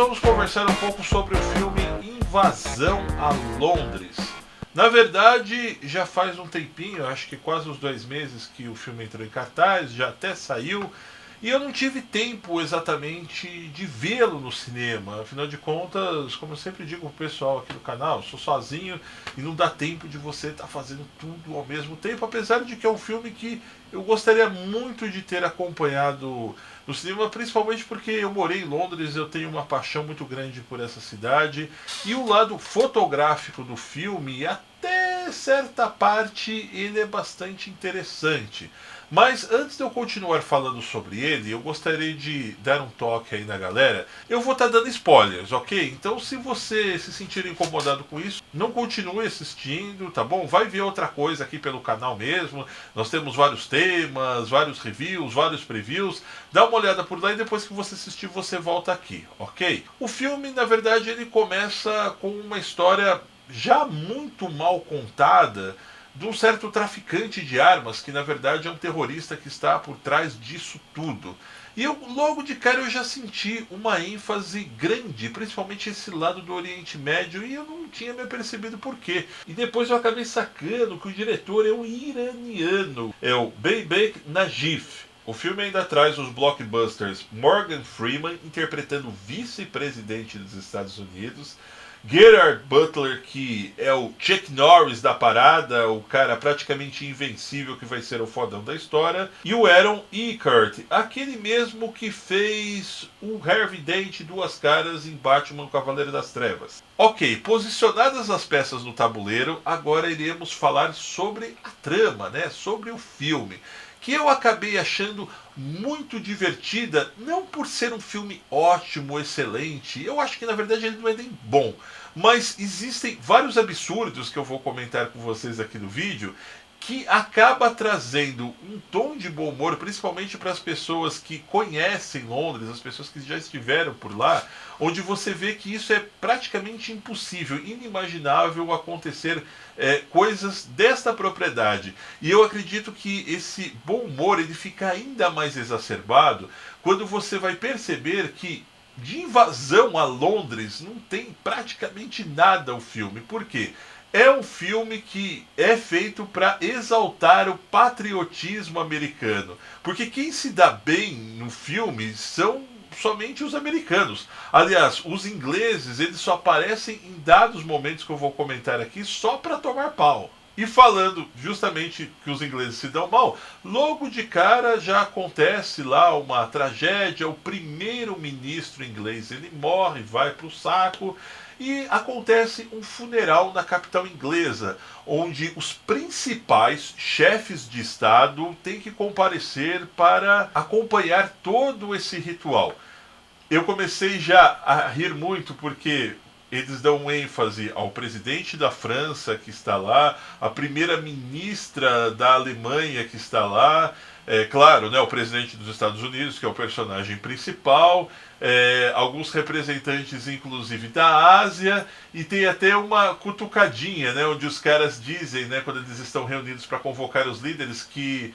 vamos conversar um pouco sobre o filme Invasão a Londres. Na verdade, já faz um tempinho, acho que quase uns 2 meses que o filme entrou em cartaz, já até saiu, e eu não tive tempo exatamente de vê-lo no cinema. Afinal de contas, como eu sempre digo pro pessoal aqui do canal, eu sou sozinho e não dá tempo de você estar fazendo tudo ao mesmo tempo, apesar de que é um filme que eu gostaria muito de ter acompanhado no cinema, principalmente porque eu morei em Londres, eu tenho uma paixão muito grande por essa cidade, e o lado fotográfico do filme, até certa parte, ele é bastante interessante. Mas antes de eu continuar falando sobre ele, eu gostaria de dar um toque aí na galera. Eu vou estar dando spoilers, ok? Então, se você se sentir incomodado com isso, não continue assistindo, tá bom? Vai ver outra coisa aqui pelo canal mesmo. Nós temos vários temas, vários reviews, vários previews. Dá uma olhada por lá e depois que você assistir, você volta aqui, ok? O filme, na verdade, ele começa com uma história já muito mal contada de um certo traficante de armas, que na verdade é um terrorista que está por trás disso tudo. E eu, logo de cara, eu já senti uma ênfase grande, principalmente esse lado do Oriente Médio, e eu não tinha me percebido por quê. E depois eu acabei sacando que o diretor é um iraniano, é o Beybek Najif. O filme ainda traz os blockbusters Morgan Freeman interpretando o vice-presidente dos Estados Unidos, Gerard Butler, que é o Chuck Norris da parada, o cara praticamente invencível que vai ser o fodão da história, e o Aaron Eckhart, aquele mesmo que fez o Harvey Dent Duas Caras em Batman Cavaleiro das Trevas. Ok, posicionadas as peças no tabuleiro, agora iremos falar sobre a trama, né? Sobre o filme, que eu acabei achando muito divertida, não por ser um filme ótimo, excelente, eu acho que na verdade ele não é nem bom, mas existem vários absurdos que eu vou comentar com vocês aqui no vídeo, que acaba trazendo um tom de bom humor, principalmente para as pessoas que conhecem Londres, as pessoas que já estiveram por lá, onde você vê que isso é praticamente impossível, inimaginável acontecer coisas desta propriedade. E eu acredito que esse bom humor ele fica ainda mais exacerbado quando você vai perceber que de invasão a Londres não tem praticamente nada o filme. Por quê? É um filme que é feito para exaltar o patriotismo americano. Porque quem se dá bem no filme são somente os americanos. Aliás, os ingleses eles só aparecem em dados momentos que eu vou comentar aqui só para tomar pau. E falando justamente que os ingleses se dão mal, logo de cara já acontece lá uma tragédia, o primeiro-ministro inglês ele morre, vai para o saco, e acontece um funeral na capital inglesa, onde os principais chefes de Estado têm que comparecer para acompanhar todo esse ritual. Eu comecei já a rir muito porque eles dão ênfase ao presidente da França que está lá, a primeira-ministra da Alemanha que está lá, claro, né, o presidente dos Estados Unidos, que é o personagem principal, alguns representantes, inclusive, da Ásia, e tem até uma cutucadinha, né, onde os caras dizem, né, quando eles estão reunidos para convocar os líderes, que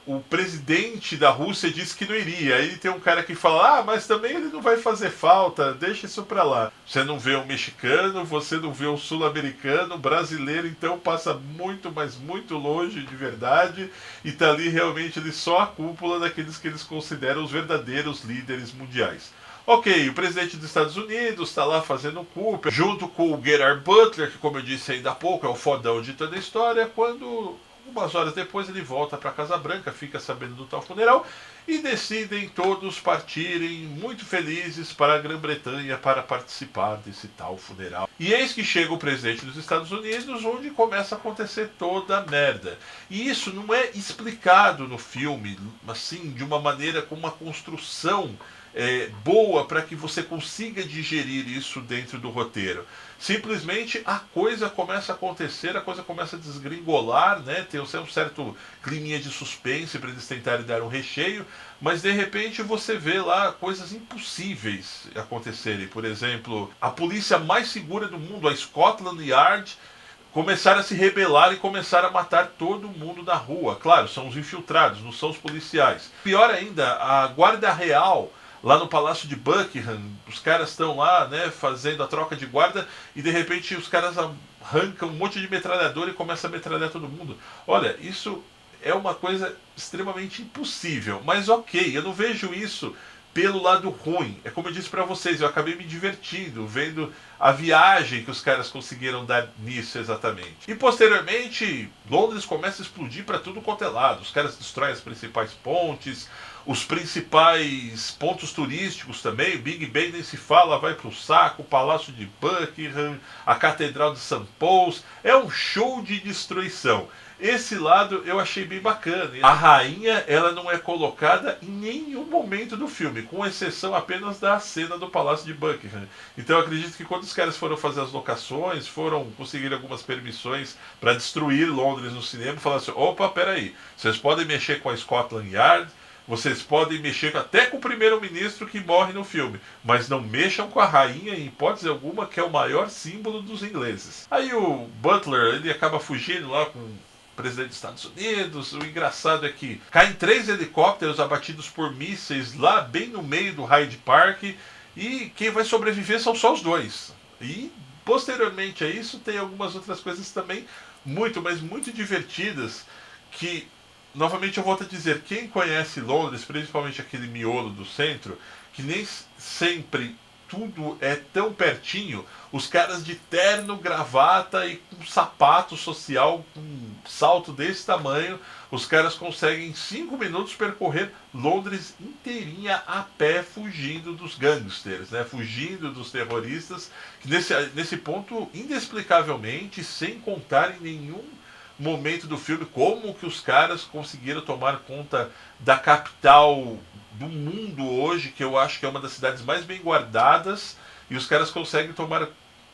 o presidente da Rússia disse que não iria. Aí tem um cara que fala, mas também ele não vai fazer falta, deixa isso pra lá. Você não vê um mexicano, você não vê um sul-americano, brasileiro então passa muito, mas muito longe de verdade, e tá ali realmente ele só a cúpula daqueles que eles consideram os verdadeiros líderes mundiais. Ok, o presidente dos Estados Unidos está lá fazendo culpa, junto com o Gerard Butler, que como eu disse ainda há pouco, é o fodão de toda a história, quando algumas horas depois ele volta para a Casa Branca, fica sabendo do tal funeral e decidem todos partirem muito felizes para a Grã-Bretanha para participar desse tal funeral. E eis que chega o presidente dos Estados Unidos, onde começa a acontecer toda a merda. E isso não é explicado no filme, assim, de uma maneira com uma construção boa para que você consiga digerir isso dentro do roteiro. Simplesmente a coisa começa a acontecer, a coisa começa a desgringolar, né? Tem um certo climinha de suspense para eles tentarem dar um recheio, mas de repente você vê lá coisas impossíveis acontecerem. Por exemplo, a polícia mais segura do mundo, a Scotland Yard, começaram a se rebelar e começaram a matar todo mundo na rua. Claro, são os infiltrados, não são os policiais. Pior ainda, a Guarda Real lá no Palácio de Buckingham, os caras estão lá, né, fazendo a troca de guarda e de repente os caras arrancam um monte de metralhador e começam a metralhar todo mundo. Olha, isso é uma coisa extremamente impossível, mas ok, eu não vejo isso pelo lado ruim. É como eu disse para vocês, eu acabei me divertindo vendo a viagem que os caras conseguiram dar nisso exatamente. E posteriormente, Londres começa a explodir para tudo quanto é lado. Os caras destroem as principais pontes, os principais pontos turísticos também. Big Ben nem se fala, vai pro saco, o Palácio de Buckingham, a Catedral de St. Paul's. É um show de destruição. Esse lado eu achei bem bacana. A rainha, ela não é colocada em nenhum momento do filme, com exceção apenas da cena do Palácio de Buckingham. Então eu acredito que quando os caras foram fazer as locações, foram conseguir algumas permissões para destruir Londres no cinema, falaram assim: opa, peraí, vocês podem mexer com a Scotland Yard, vocês podem mexer até com o primeiro-ministro que morre no filme, mas não mexam com a rainha em hipótese alguma, que é o maior símbolo dos ingleses. Aí o Butler, ele acaba fugindo lá com presidente dos Estados Unidos. O engraçado é que caem 3 helicópteros abatidos por mísseis lá bem no meio do Hyde Park e quem vai sobreviver são só os dois. E posteriormente a isso tem algumas outras coisas também muito, mas muito divertidas que, novamente eu volto a dizer, quem conhece Londres, principalmente aquele miolo do centro, que nem sempre tudo é tão pertinho, os caras de terno, gravata e com sapato social, com um salto desse tamanho, os caras conseguem em 5 minutos percorrer Londres inteirinha a pé, fugindo dos gangsters, né? Fugindo dos terroristas, que nesse ponto, inexplicavelmente, sem contar em nenhum momento do filme, como que os caras conseguiram tomar conta da capital do mundo hoje, que eu acho que é uma das cidades mais bem guardadas, e os caras conseguem tomar,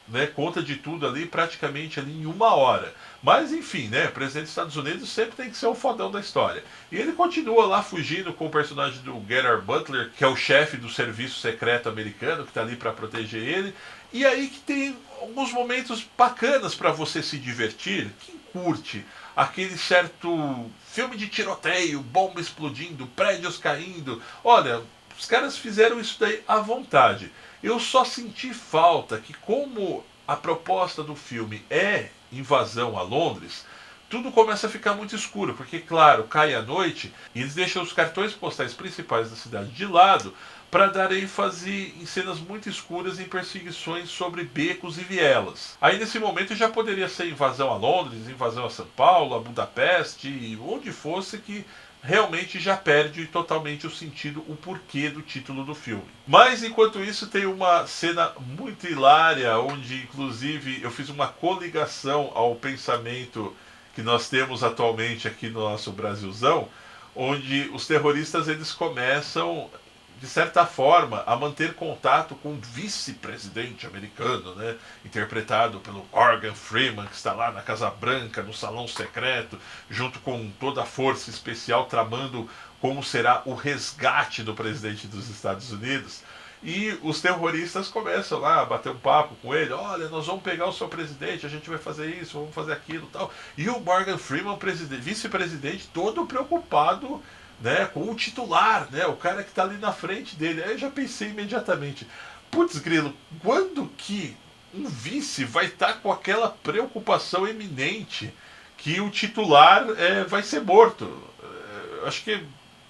né, conta de tudo ali praticamente ali em 1 hora. Mas enfim, né, o presidente dos Estados Unidos sempre tem que ser o fodão da história. E ele continua lá fugindo com o personagem do Gerard Butler, que é o chefe do serviço secreto americano, que está ali para proteger ele. E aí que tem alguns momentos bacanas para você se divertir. Quem curte aquele certo filme de tiroteio, bomba explodindo, prédios caindo, olha, os caras fizeram isso daí à vontade. Eu só senti falta que, como a proposta do filme é invasão a Londres, tudo começa a ficar muito escuro, porque, claro, cai a noite e eles deixam os cartões postais principais da cidade de lado para dar ênfase em cenas muito escuras em perseguições sobre becos e vielas. Aí nesse momento já poderia ser invasão a Londres, invasão a São Paulo, a Budapeste, onde fosse, que realmente já perde totalmente o sentido, o porquê do título do filme. Mas enquanto isso tem uma cena muito hilária, onde inclusive eu fiz uma coligação ao pensamento que nós temos atualmente aqui no nosso Brasilzão, onde os terroristas eles começam, de certa forma, a manter contato com o vice-presidente americano, né, interpretado pelo Morgan Freeman, que está lá na Casa Branca, no salão secreto, junto com toda a força especial, tramando como será o resgate do presidente dos Estados Unidos. E os terroristas começam lá a bater um papo com ele: olha, nós vamos pegar o seu presidente, a gente vai fazer isso, vamos fazer aquilo, tal. E o Morgan Freeman, vice-presidente, todo preocupado, né, com o titular, né, o cara que está ali na frente dele. Aí eu já pensei imediatamente: putz, grilo, quando que um vice vai estar com aquela preocupação eminente que o titular vai ser morto? Acho que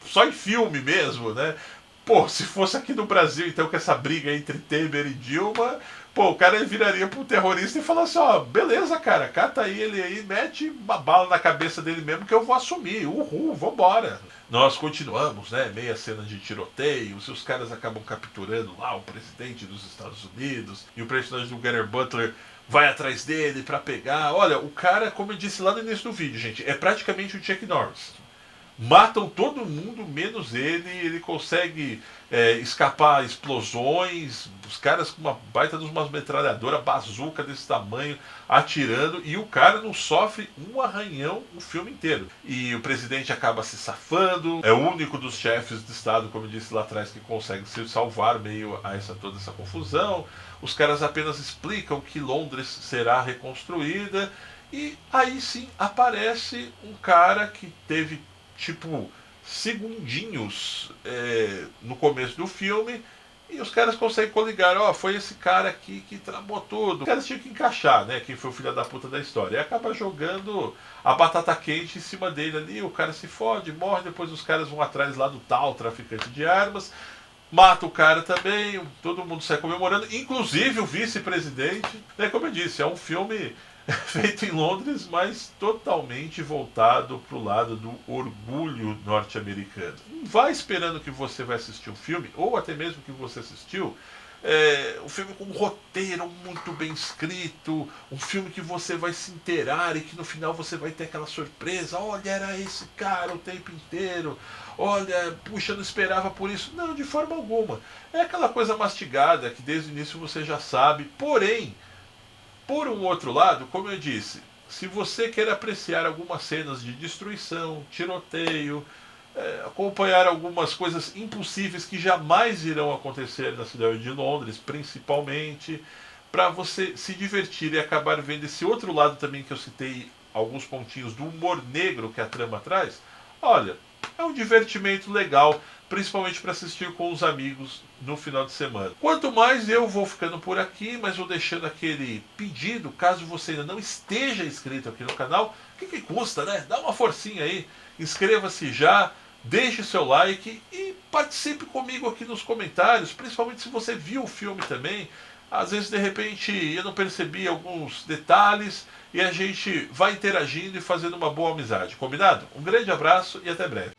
só em filme mesmo, né? Pô, se fosse aqui no Brasil, então, com essa briga entre Temer e Dilma, pô, o cara viraria pro terrorista e falaria assim: ó, beleza, cara, cata aí ele aí, mete uma bala na cabeça dele mesmo que eu vou assumir, uhul, vambora. Nós continuamos, né, meia cena de tiroteio, os caras acabam capturando lá o presidente dos Estados Unidos, e o personagem do Gerard Butler vai atrás dele pra pegar. Olha, o cara, como eu disse lá no início do vídeo, gente, é praticamente o Chuck Norris. Matam todo mundo menos ele consegue escapar a explosões, os caras com uma baita de uma metralhadora, bazuca desse tamanho, atirando, e o cara não sofre um arranhão o filme inteiro. E o presidente acaba se safando, é o único dos chefes de estado, como eu disse lá atrás, que consegue se salvar meio a toda essa confusão. Os caras apenas explicam que Londres será reconstruída, e aí sim aparece um cara que teve, tipo, segundinhos no começo do filme. E os caras conseguem coligar, ó, foi esse cara aqui que tramou tudo. Os caras tinham que encaixar, né? Quem foi o filho da puta da história. E acaba jogando a batata quente em cima dele ali, o cara se fode, morre, depois os caras vão atrás lá do tal traficante de armas, mata o cara também, todo mundo sai comemorando, inclusive o vice-presidente. Né, como eu disse, é um filme feito em Londres, mas totalmente voltado para o lado do orgulho norte-americano. Não vai esperando que você vai assistir um filme, ou até mesmo que você assistiu, um filme com um roteiro muito bem escrito, um filme que você vai se inteirar e que no final você vai ter aquela surpresa, olha, era esse cara o tempo inteiro, olha, puxa, não esperava por isso. Não, de forma alguma. É aquela coisa mastigada que desde o início você já sabe, porém, por um outro lado, como eu disse, se você quer apreciar algumas cenas de destruição, tiroteio, acompanhar algumas coisas impossíveis que jamais irão acontecer na cidade de Londres, principalmente, para você se divertir e acabar vendo esse outro lado também que eu citei, alguns pontinhos do humor negro que a trama traz, olha, é um divertimento legal, principalmente para assistir com os amigos no final de semana. Quanto mais eu vou ficando por aqui, mas vou deixando aquele pedido, caso você ainda não esteja inscrito aqui no canal, o que custa, né? Dá uma forcinha aí, inscreva-se já, deixe seu like e participe comigo aqui nos comentários, principalmente se você viu o filme também. Às vezes, de repente, eu não percebi alguns detalhes e a gente vai interagindo e fazendo uma boa amizade. Combinado? Um grande abraço e até breve.